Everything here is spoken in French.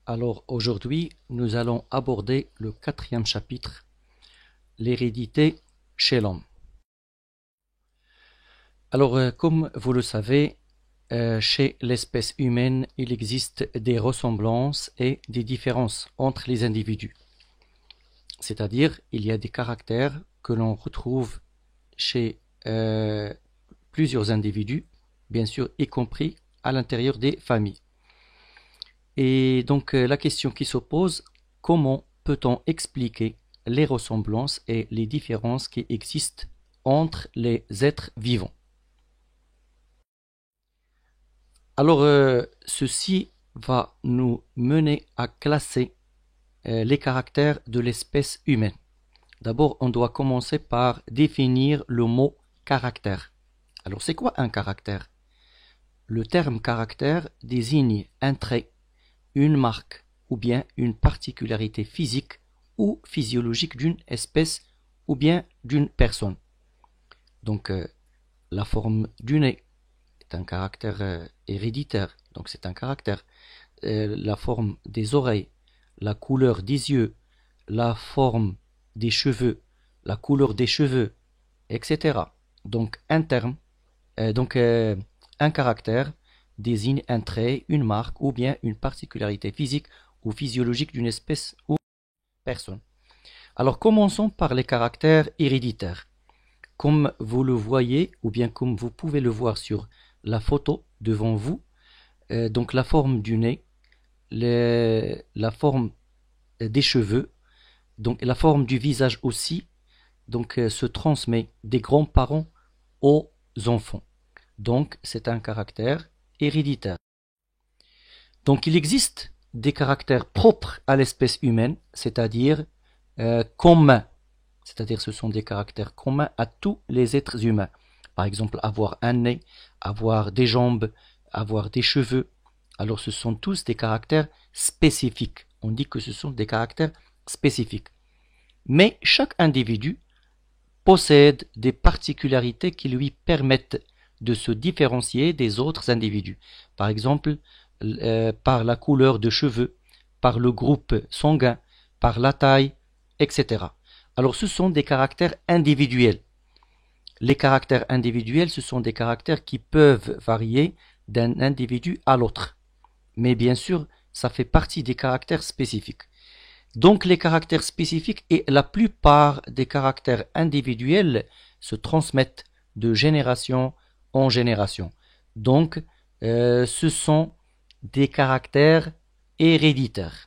Alors aujourd'hui, nous allons aborder le quatrième chapitre, l'hérédité chez l'homme. Alors, comme vous le savez, chez l'espèce humaine, il existe des ressemblances et des différences entre les individus. C'est-à-dire, il y a des caractères que l'on retrouve chez plusieurs individus, bien sûr, y compris à l'intérieur des familles. Et donc la question qui s'oppose, comment peut-on expliquer les ressemblances et les différences qui existent entre les êtres vivants? Alors ceci va nous mener à classer les caractères de l'espèce humaine. D'abord, on doit commencer par définir le mot caractère. Alors c'est quoi un caractère? Le terme caractère désigne un trait, une marque ou bien une particularité physique ou physiologique d'une espèce ou bien d'une personne. Donc la forme du nez est un caractère héréditaire, donc c'est un caractère. La forme des oreilles, la couleur des yeux, la forme des cheveux, la couleur des cheveux, etc. Donc un terme, un caractère désigne un trait, une marque ou bien une particularité physique ou physiologique d'une espèce ou personne. Alors commençons par les caractères héréditaires. Comme vous le voyez ou bien comme vous pouvez le voir sur la photo devant vous, donc la forme du nez, la forme des cheveux, donc la forme du visage aussi, donc se transmet des grands-parents aux enfants. Donc c'est un caractère héréditaire. Donc il existe des caractères propres à l'espèce humaine, c'est-à-dire communs. C'est-à-dire ce sont des caractères communs à tous les êtres humains. Par exemple, avoir un nez, avoir des jambes, avoir des cheveux. Alors ce sont tous des caractères spécifiques. On dit que ce sont des caractères spécifiques. Mais chaque individu possède des particularités qui lui permettent de se différencier des autres individus. Par exemple, par la couleur de cheveux, par le groupe sanguin, par la taille, etc. Alors ce sont des caractères individuels. Les caractères individuels, ce sont des caractères qui peuvent varier d'un individu à l'autre. Mais bien sûr, ça fait partie des caractères spécifiques. Donc les caractères spécifiques et la plupart des caractères individuels se transmettent de génération en génération. Donc ce sont des caractères héréditaires.